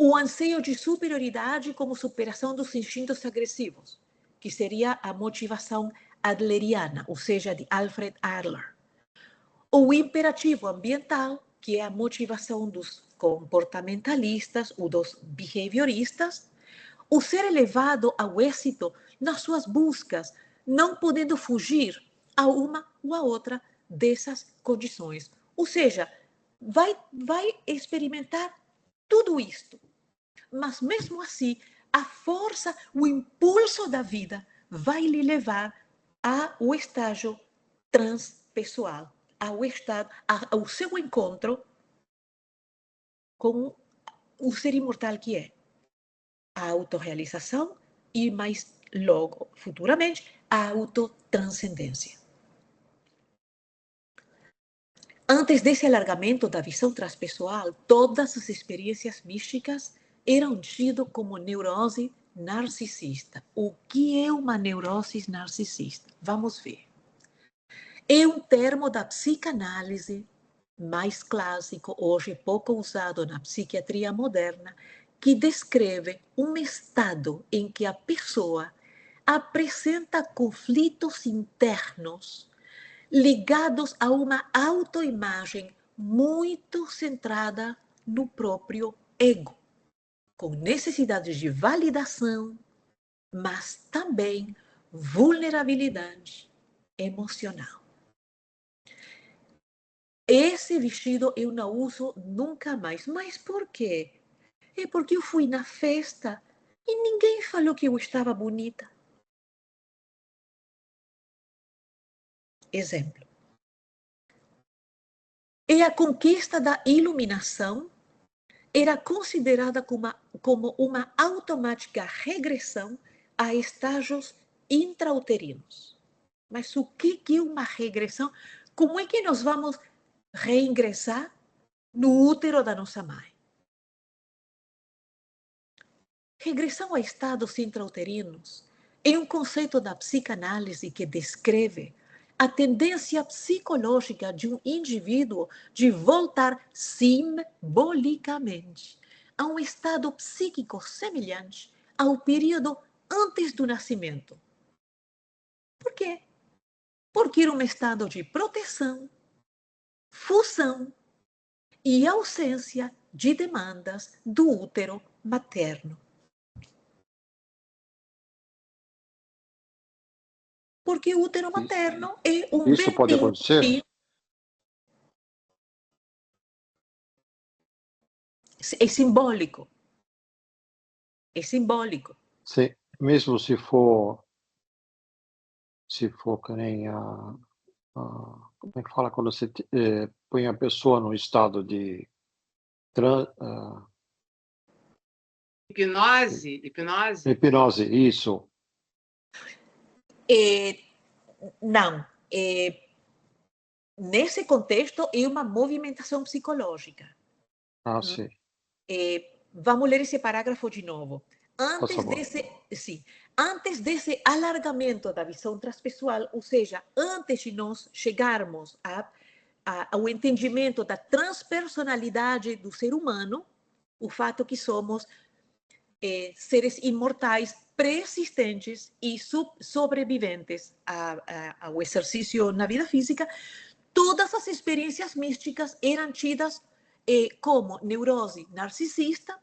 o anseio de superioridade como superação dos instintos agressivos, que seria a motivação adleriana, ou seja, de Alfred Adler. O imperativo ambiental, que é a motivação dos comportamentalistas ou dos behavioristas, o ser elevado ao êxito nas suas buscas, não podendo fugir a uma ou a outra dessas condições. Ou seja, vai experimentar tudo isto, mas mesmo assim, a força, o impulso da vida vai lhe levar ao estágio transpessoal, ao seu encontro com o ser imortal que é a autorrealização e mais logo, futuramente, a autotranscendência. Antes desse alargamento da visão transpessoal, todas as experiências místicas eram tidas como neurose narcisista. O que é uma neurose narcisista? Vamos ver. É um termo da psicanálise mais clássico, hoje pouco usado na psiquiatria moderna, que descreve um estado em que a pessoa apresenta conflitos internos ligados a uma autoimagem muito centrada no próprio ego, com necessidades de validação, mas também vulnerabilidade emocional. Esse vestido eu não uso nunca mais. Mas por quê? É porque eu fui na festa e ninguém falou que eu estava bonita. Exemplo. E a conquista da iluminação era considerada como uma automática regressão a estágios intrauterinos. Mas o que é uma regressão? Como é que nós vamos reingressar no útero da nossa mãe? Regressão a estados intrauterinos é um conceito da psicanálise que descreve a tendência psicológica de um indivíduo de voltar simbolicamente a um estado psíquico semelhante ao período antes do nascimento. Por quê? Porque era um estado de proteção, fusão e ausência de demandas do útero materno. Porque o útero materno é um Isso pode acontecer? É simbólico. É simbólico. Sim, mesmo se for que nem como é que fala quando você põe a pessoa no estado de Hipnose? hipnose, isso. Não. Nesse contexto, é uma movimentação psicológica. Sim. Vamos ler esse parágrafo de novo. Antes desse alargamento da visão transpessoal, ou seja, antes de nós chegarmos ao entendimento da transpersonalidade do ser humano, o fato que somos seres imortais, preexistentes e sobreviventes ao exercício na vida física, todas as experiências místicas eram tidas como neurose narcisista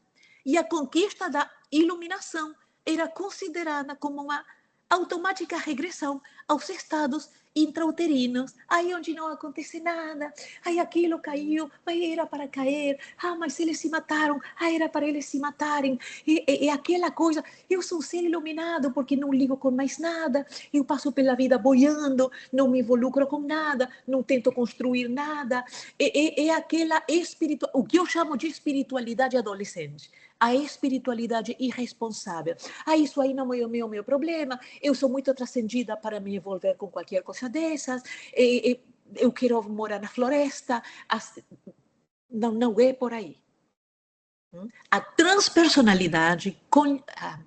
e a conquista da iluminação era considerada como uma automática regressão aos estados intrauterinos, aí onde não acontece nada, aí aquilo caiu, mas era para cair, mas eles se mataram, era para eles se matarem, e aquela coisa, eu sou um ser iluminado porque não ligo com mais nada, eu passo pela vida boiando, não me involucro com nada, não tento construir nada, aquela o que eu chamo de espiritualidade adolescente, a espiritualidade irresponsável. Isso aí não é o meu problema, eu sou muito transcendida para me envolver com qualquer coisa dessas, eu quero morar na floresta. Não é por aí. A transpersonalidade conleva,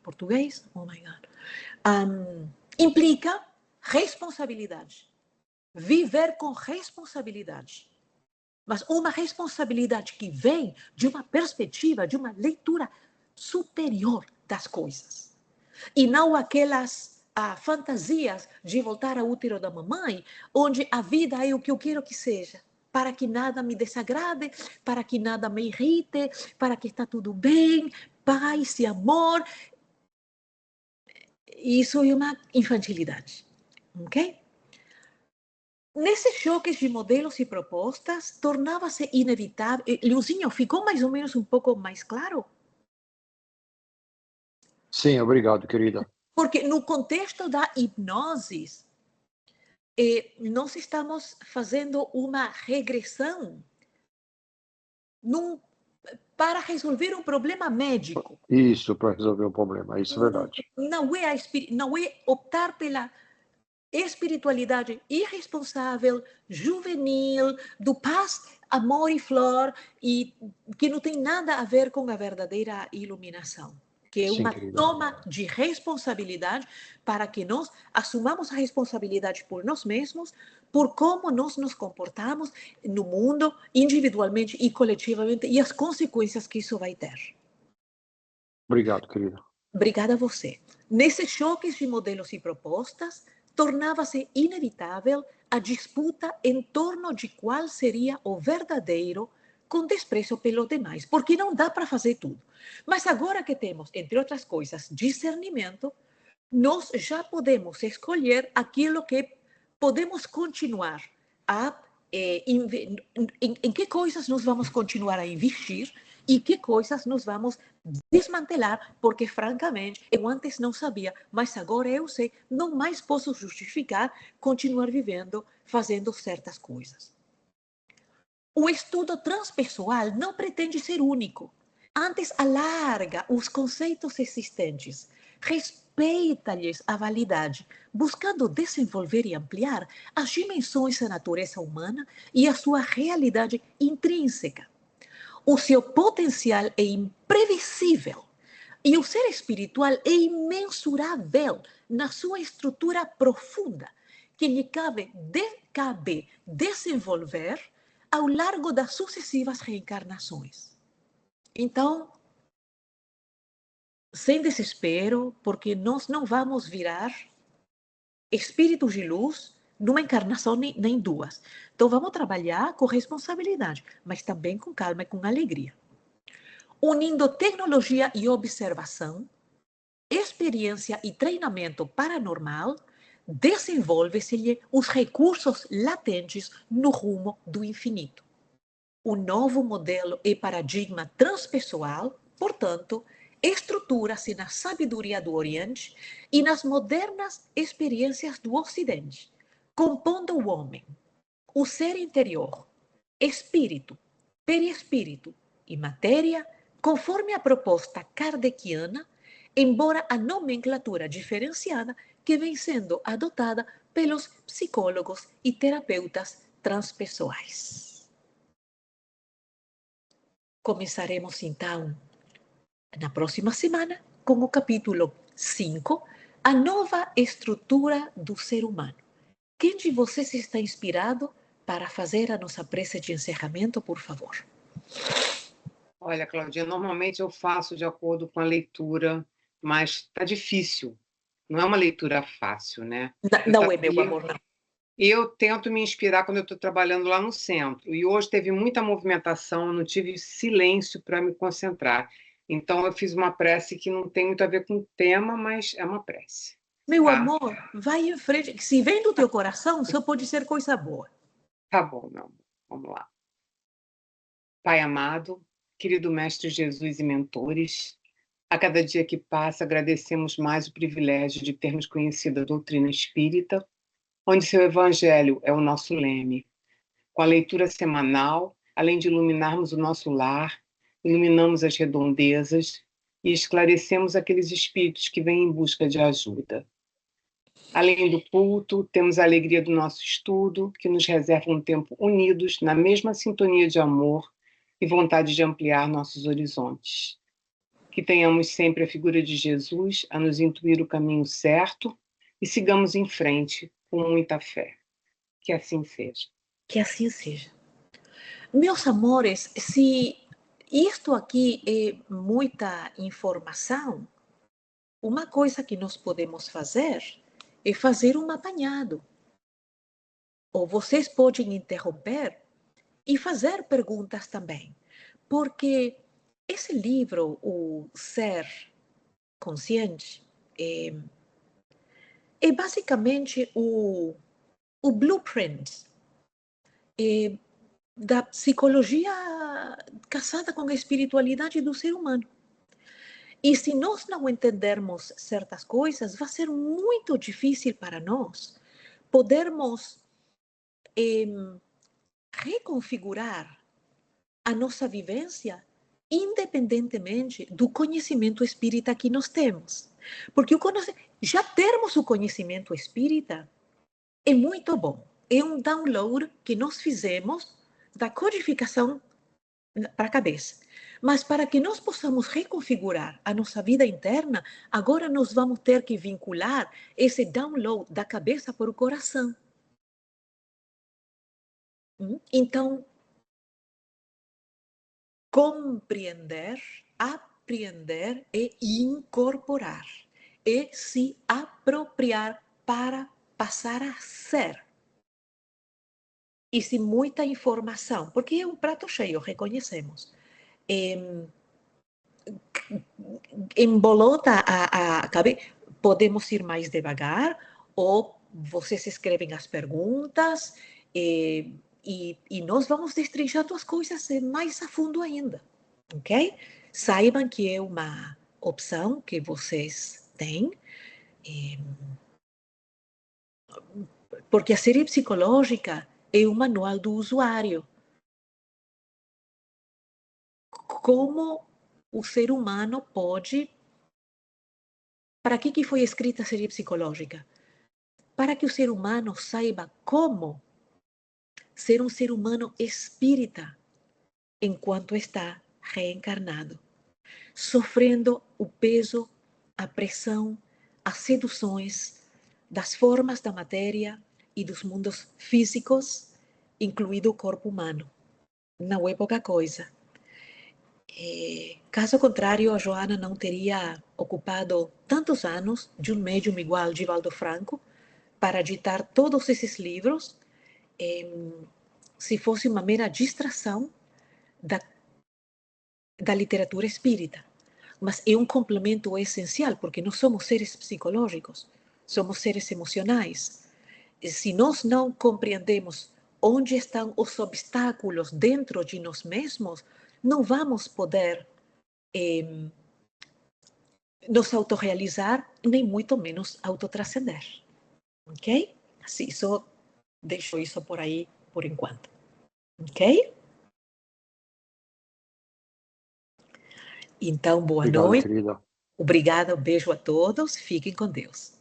português? Oh my God. Implica responsabilidade. Viver com responsabilidade. Mas uma responsabilidade que vem de uma perspectiva, de uma leitura superior das coisas. E não aquelas fantasias de voltar ao útero da mamãe, onde a vida é o que eu quero que seja, para que nada me desagrade, para que nada me irrite, para que está tudo bem, paz e amor. Isso é uma infantilidade, ok? Nesses choques de modelos e propostas, tornava-se inevitável. Leozinho, ficou mais ou menos um pouco mais claro? Sim, obrigado, querida. Porque no contexto da hipnose, nós estamos fazendo uma regressão para resolver um problema médico. Isso, para resolver o problema, isso é verdade. Não é optar pela espiritualidade irresponsável, juvenil, do paz, amor e flor, e que não tem nada a ver com a verdadeira iluminação, que é uma toma de responsabilidade para que nós assumamos a responsabilidade por nós mesmos, por como nós nos comportamos no mundo, individualmente e coletivamente, e as consequências que isso vai ter. Obrigado, querida. Obrigada a você. Nesses choques de modelos e propostas, tornava-se inevitável a disputa em torno de qual seria o verdadeiro, com desprezo pelos demais, porque não dá para fazer tudo. Mas agora que temos, entre outras coisas, discernimento, nós já podemos escolher aquilo que podemos continuar em que coisas nós vamos continuar a investir e que coisas nós vamos desmantelar, porque, francamente, eu antes não sabia, mas agora eu sei, não mais posso justificar continuar vivendo, fazendo certas coisas. O estudo transpessoal não pretende ser único. Antes, alarga os conceitos existentes, respeita-lhes a validade, buscando desenvolver e ampliar as dimensões da natureza humana e a sua realidade intrínseca. O seu potencial é imprevisível e o ser espiritual é imensurável na sua estrutura profunda, que lhe cabe desenvolver ao largo das sucessivas reencarnações. Então, sem desespero, porque nós não vamos virar espíritos de luz numa encarnação nem duas. Então, vamos trabalhar com responsabilidade, mas também com calma e com alegria. Unindo tecnologia e observação, experiência e treinamento paranormal, desenvolve-se-lhe os recursos latentes no rumo do infinito. O novo modelo e paradigma transpessoal, portanto, estrutura-se na sabedoria do Oriente e nas modernas experiências do Ocidente, compondo o homem, o ser interior, espírito, perispírito e matéria, conforme a proposta kardeciana, embora a nomenclatura diferenciada que vem sendo adotada pelos psicólogos e terapeutas transpessoais. começaremos então na próxima semana com o capítulo 5, a nova estrutura do ser humano. Quem de vocês está inspirado para fazer a nossa prece de encerramento, por favor? Olha, Claudinha, normalmente eu faço de acordo com a leitura, mas está difícil. Não é uma leitura fácil, né? Não é, meu amor, não. Eu tento me inspirar quando eu estou trabalhando lá no centro. E hoje teve muita movimentação, eu não tive silêncio para me concentrar. Então, eu fiz uma prece que não tem muito a ver com o tema, mas é uma prece. Meu tá? amor, vai em frente. Se vem do teu coração, só pode ser coisa boa. Tá bom, meu amor. Vamos lá. Pai amado, querido Mestre Jesus e mentores, a cada dia que passa, agradecemos mais o privilégio de termos conhecido a doutrina espírita, onde seu evangelho é o nosso leme. Com a leitura semanal, além de iluminarmos o nosso lar, iluminamos as redondezas e esclarecemos aqueles espíritos que vêm em busca de ajuda. Além do culto, temos a alegria do nosso estudo, que nos reserva um tempo unidos na mesma sintonia de amor e vontade de ampliar nossos horizontes. Que tenhamos sempre a figura de Jesus a nos intuir o caminho certo e sigamos em frente com muita fé. Que assim seja. Que assim seja. Meus amores, se isto aqui é muita informação, uma coisa que nós podemos fazer é fazer um apanhado. Ou vocês podem interromper e fazer perguntas também. Porque esse livro, o Ser Consciente, é basicamente o blueprint da psicologia casada com a espiritualidade do ser humano. E se nós não entendermos certas coisas, vai ser muito difícil para nós podermos reconfigurar a nossa vivência independentemente do conhecimento espírita que nós temos. Porque já termos o conhecimento espírita é muito bom. É um download que nós fizemos da codificação para a cabeça. Mas para que nós possamos reconfigurar a nossa vida interna, agora nós vamos ter que vincular esse download da cabeça para o coração. Então, compreender, apreender e incorporar. E se apropriar para passar a ser. E se muita informação, porque é um prato cheio, reconhecemos. Embolota a cabeça. Podemos ir mais devagar, ou vocês escrevem as perguntas, e nós vamos destrinchando as coisas mais a fundo ainda, ok? Saibam que é uma opção que vocês têm, porque a série psicológica é o manual do usuário. Como o ser humano pode... Para que foi escrita a série psicológica? Para que o ser humano saiba como ser um ser humano espírita enquanto está reencarnado, sofrendo o peso, a pressão, as seduções das formas da matéria e dos mundos físicos, incluído o corpo humano. Não é pouca coisa. Caso contrário, a Joana não teria ocupado tantos anos de um médium igual Divaldo Franco para ditar todos esses livros, se fosse uma mera distração da literatura espírita. Mas é um complemento essencial, porque nós somos seres psicológicos, somos seres emocionais. E se nós não compreendemos onde estão os obstáculos dentro de nós mesmos, não vamos poder nos autorrealizar, nem muito menos autotrascender. Ok? Assim, só deixo isso por aí por enquanto. Ok? Então, boa Obrigado, noite. querida. Obrigada, um beijo a todos. Fiquem com Deus.